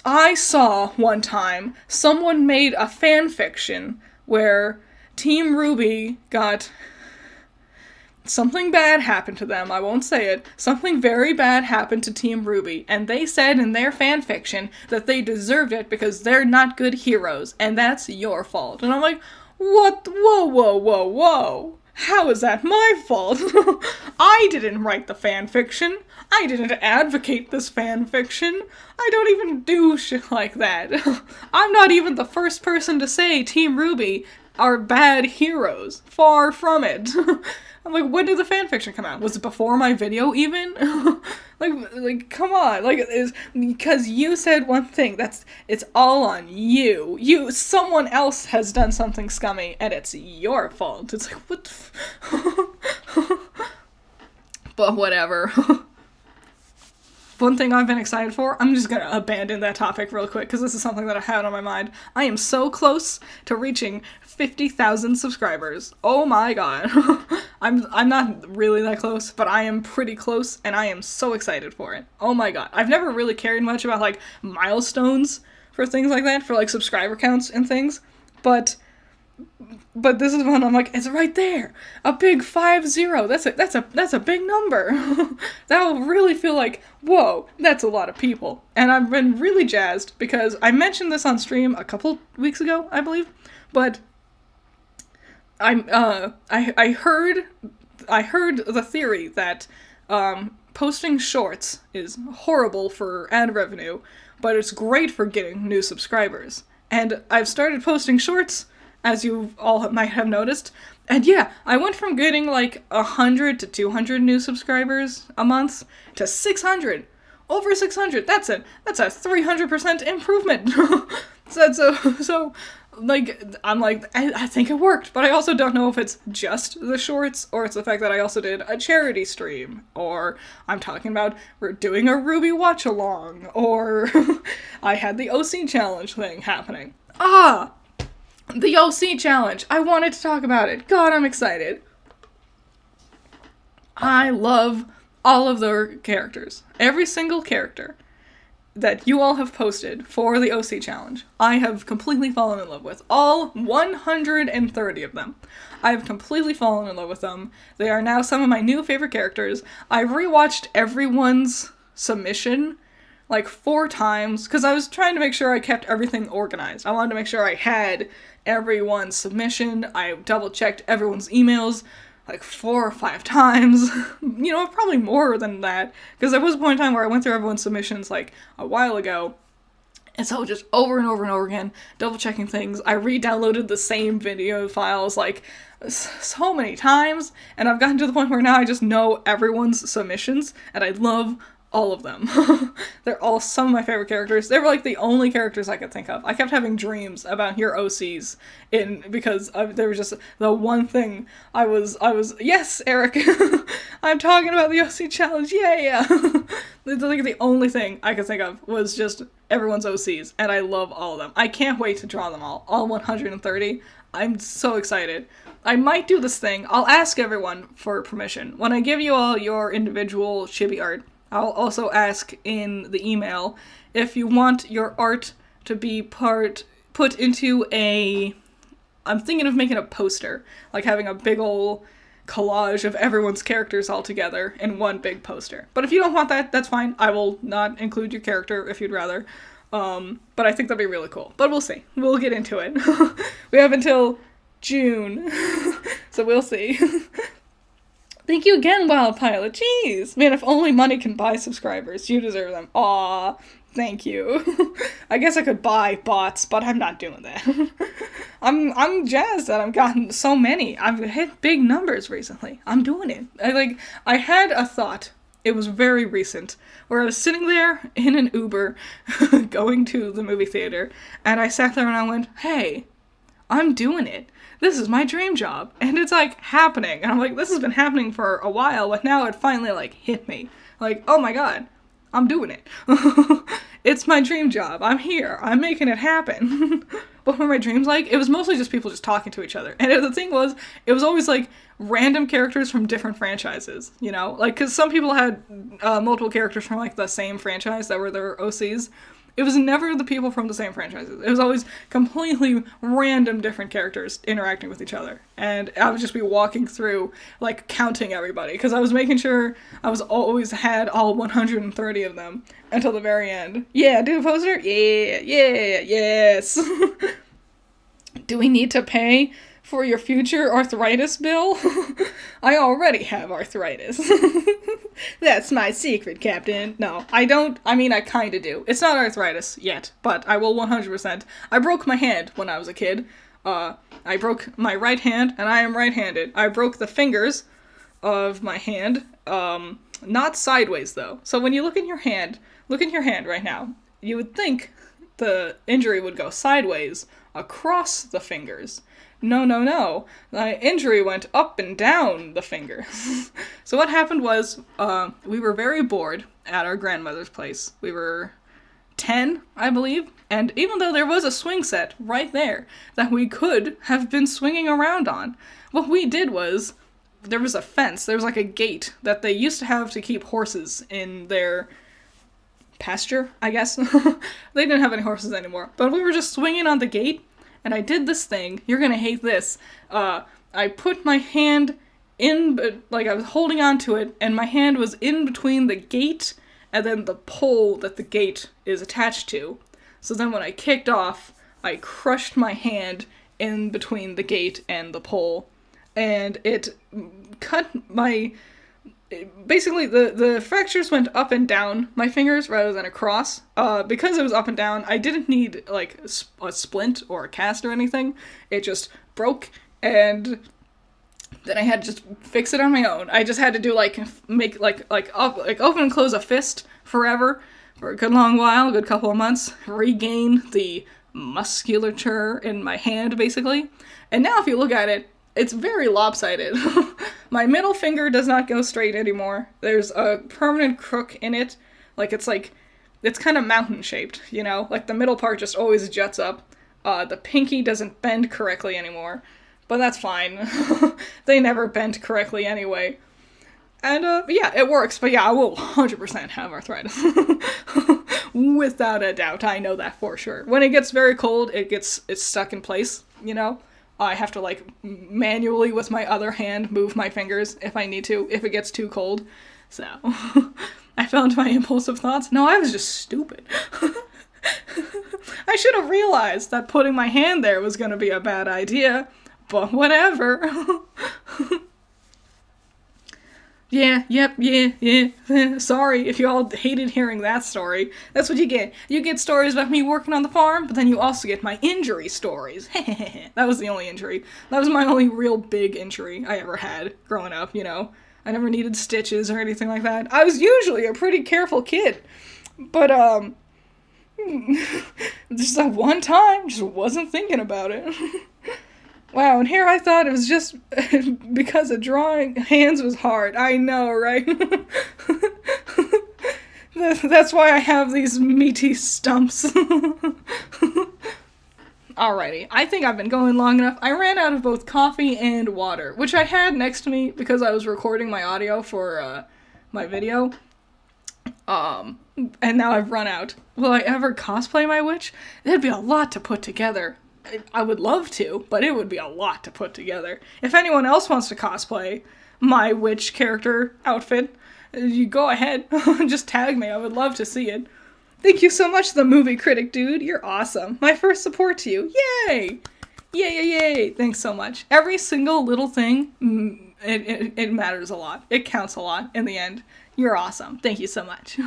I saw one time someone made a fan fiction where Team Ruby got... something bad happened to them, I won't say it. Something very bad happened to Team Ruby, and they said in their fanfiction that they deserved it because they're not good heroes, and that's your fault. And I'm like, what? Whoa, whoa, whoa, whoa. How is that my fault? I didn't write the fanfiction. I didn't advocate this fanfiction. I don't even do shit like that. I'm not even the first person to say Team Ruby are bad heroes. Far from it. I'm like, when did the fanfiction come out? Was it before my video even? like, come on. Like, it's because you said one thing. It's all on you. Someone else has done something scummy, and it's your fault. It's like, what the But whatever. One thing I've been excited for, I'm just gonna abandon that topic real quick because this is something that I had on my mind. I am so close to reaching 50,000 subscribers. Oh my god. I'm not really that close, but I am pretty close and I am so excited for it. Oh my god. I've never really cared much about like milestones for things like that, for like subscriber counts and things, but this is one I'm like, it's right there. A big 50. That's a big number. That'll really feel like, whoa, that's a lot of people. And I've been really jazzed because I mentioned this on stream a couple weeks ago, I believe. But I heard the theory that posting shorts is horrible for ad revenue, but it's great for getting new subscribers. And I've started posting shorts, as you all might have noticed. And yeah, I went from getting like 100 to 200 new subscribers a month to 600. Over 600. That's a 300% improvement. So like, I'm like, I think it worked, but I also don't know if it's just the shorts, or it's the fact that I also did a charity stream, or I'm talking about we're doing a Ruby watch-along, or I had the OC challenge thing happening. The OC challenge. I wanted to talk about it. God, I'm excited. I love all of their characters. Every single character that you all have posted for the OC challenge, I have completely fallen in love with. All 130 of them. I've completely fallen in love with them. They are now some of my new favorite characters. I've rewatched everyone's submission like 4 times, because I was trying to make sure I kept everything organized. I wanted to make sure I had everyone's submission. I double-checked everyone's emails like 4 or 5 times. You know, probably more than that, because there was a point in time where I went through everyone's submissions like a while ago, and so just over and over and over again, double-checking things. I re-downloaded the same video files like so many times, and I've gotten to the point where now I just know everyone's submissions, and I love all of them. They're all some of my favorite characters. They were like the only characters I could think of. I kept having dreams about your OCs because there was just the one thing I was yes, Eric. I'm talking about the OC challenge. Yeah. Like the only thing I could think of was just everyone's OCs, and I love all of them. I can't wait to draw them all 130. I'm so excited. I might do this thing. I'll ask everyone for permission. When I give you all your individual chibi art, I'll also ask in the email if you want your art to be put into I'm thinking of making a poster, like having a big ol' collage of everyone's characters all together in one big poster. But if you don't want that, that's fine. I will not include your character if you'd rather. But I think that'd be really cool. But we'll see. We'll get into it. We have until June, so we'll see. Thank you again, Wild Pilot. Jeez. Man, if only money can buy subscribers. You deserve them. Aw, thank you. I guess I could buy bots, but I'm not doing that. I'm jazzed that I've gotten so many. I've hit big numbers recently. I'm doing it. I had a thought. It was very recent, where I was sitting there in an Uber going to the movie theater, and I sat there and I went, hey, I'm doing it. This is my dream job. And it's like happening. And I'm like, this has been happening for a while, but now it finally like hit me. Like, oh my god, I'm doing it. It's my dream job. I'm here. I'm making it happen. What were my dreams like? It was mostly just people just talking to each other. And the thing was, it was always like random characters from different franchises, you know? Like, because some people had multiple characters from like the same franchise that were their OCs. It was never the people from the same franchises. It was always completely random different characters interacting with each other. And I would just be walking through, like, counting everybody, because I was making sure I was always had all 130 of them until the very end. Yeah, do a poster? Yeah, yes. Do we need to pay for your future arthritis bill? I already have arthritis. That's my secret, Captain. No, I don't. I mean, I kinda do. It's not arthritis yet, but I will 100%. I broke my hand when I was a kid. I broke my right hand, and I am right-handed. I broke the fingers of my hand, not sideways, though. So when you look in your hand right now, you would think the injury would go sideways across the fingers. No. My injury went up and down the finger. So what happened was, we were very bored at our grandmother's place. We were 10, I believe, and even though there was a swing set right there that we could have been swinging around on, what we did was, there was a fence, there was like a gate that they used to have to keep horses in their pasture, I guess. They didn't have any horses anymore, but we were just swinging on the gate, and I did this thing. You're gonna hate this. I put my hand in, like I was holding on to it, and my hand was in between the gate and then the pole that the gate is attached to. So then when I kicked off, I crushed my hand in between the gate and the pole, and it cut my... Basically, the fractures went up and down my fingers rather than across. Because it was up and down, I didn't need, like, a splint or a cast or anything. It just broke, and then I had to just fix it on my own. I just had to do, like, open and close a fist forever, for a good long while, a good couple of months, regain the musculature in my hand, basically. And now if you look at it, it's very lopsided. My middle finger does not go straight anymore. There's a permanent crook in it. It's kind of mountain-shaped, you know? Like, the middle part just always juts up. The pinky doesn't bend correctly anymore. But that's fine. They never bent correctly anyway. And, yeah, it works. But yeah, I will 100% have arthritis. Without a doubt. I know that for sure. When it gets very cold, it's stuck in place, you know? I have to, like, manually with my other hand move my fingers if I need to, if it gets too cold. So, I found my impulsive thoughts. No, I was just stupid. I should have realized that putting my hand there was going to be a bad idea, but whatever. Yeah. Sorry if you all hated hearing that story. That's what you get. You get stories about me working on the farm, but then you also get my injury stories. That was the only injury. That was my only real big injury I ever had growing up, you know. I never needed stitches or anything like that. I was usually a pretty careful kid. But, just that one time, just wasn't thinking about it. Wow, and here I thought it was just because of drawing hands was hard. I know, right? That's why I have these meaty stumps. Alrighty, I think I've been going long enough. I ran out of both coffee and water, which I had next to me because I was recording my audio for my video. And now I've run out. Will I ever cosplay my witch? It'd be a lot to put together. I would love to, but it would be a lot to put together. If anyone else wants to cosplay my witch character outfit, you go ahead. Just tag me. I would love to see it. Thank you so much, the movie critic dude. You're awesome. My first support to you. Yay! Yay. Thanks so much. Every single little thing, it matters a lot. It counts a lot in the end. You're awesome. Thank you so much.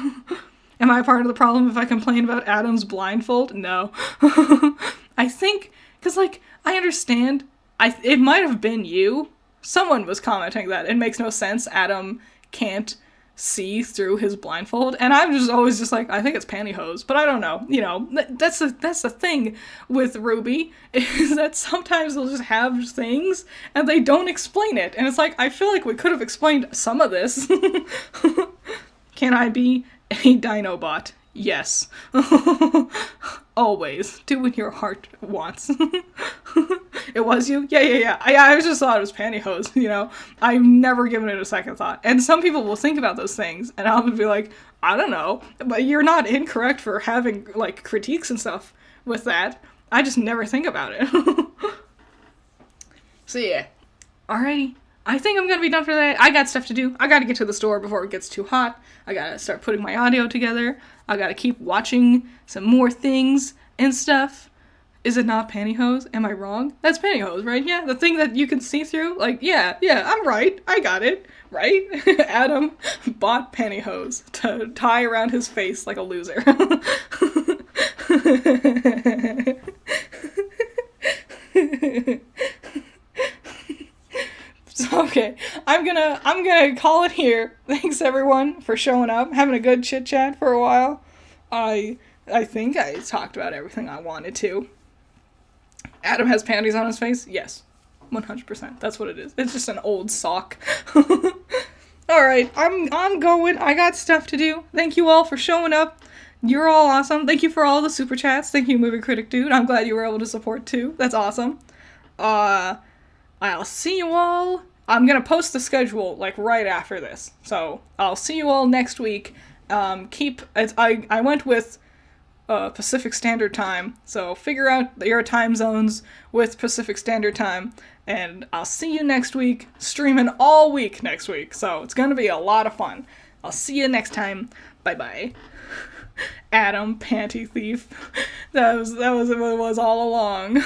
Am I part of the problem if I complain about Adam's blindfold? No. I think, because, like, I understand, it might have been you. Someone was commenting that it makes no sense Adam can't see through his blindfold, and I'm just always just like, I think it's pantyhose, but I don't know, you know, that's the thing with Ruby, is that sometimes they'll just have things, and they don't explain it, and it's like, I feel like we could have explained some of this. Can I be a Dinobot? Yes. Always. Do what your heart wants. It was you? Yeah, yeah, yeah. I just thought it was pantyhose, you know? I've never given it a second thought. And some people will think about those things, and I'll be like, I don't know. But you're not incorrect for having, like, critiques and stuff with that. I just never think about it. So yeah. Alrighty. I think I'm gonna be done for today. I got stuff to do. I gotta get to the store before it gets too hot. I gotta start putting my audio together. I gotta keep watching some more things and stuff. Is it not pantyhose? Am I wrong? That's pantyhose, right? Yeah, the thing that you can see through? Like, yeah, I'm right. I got it. Right? Adam bought pantyhose to tie around his face like a loser. Okay, I'm gonna call it here. Thanks everyone for showing up, having a good chit chat for a while. I think I talked about everything I wanted to. Adam has panties on his face? Yes. 100%. That's what it is. It's just an old sock. Alright, I'm going. I got stuff to do. Thank you all for showing up. You're all awesome. Thank you for all the super chats. Thank you, Movie Critic Dude. I'm glad you were able to support too. That's awesome. I'll see you all. I'm gonna post the schedule like right after this. So I'll see you all next week. I went with Pacific Standard Time, so figure out your time zones with Pacific Standard Time, and I'll see you next week, streaming all week next week, so it's gonna be a lot of fun. I'll see you next time. Bye-bye. Adam, panty thief. That was what it was all along.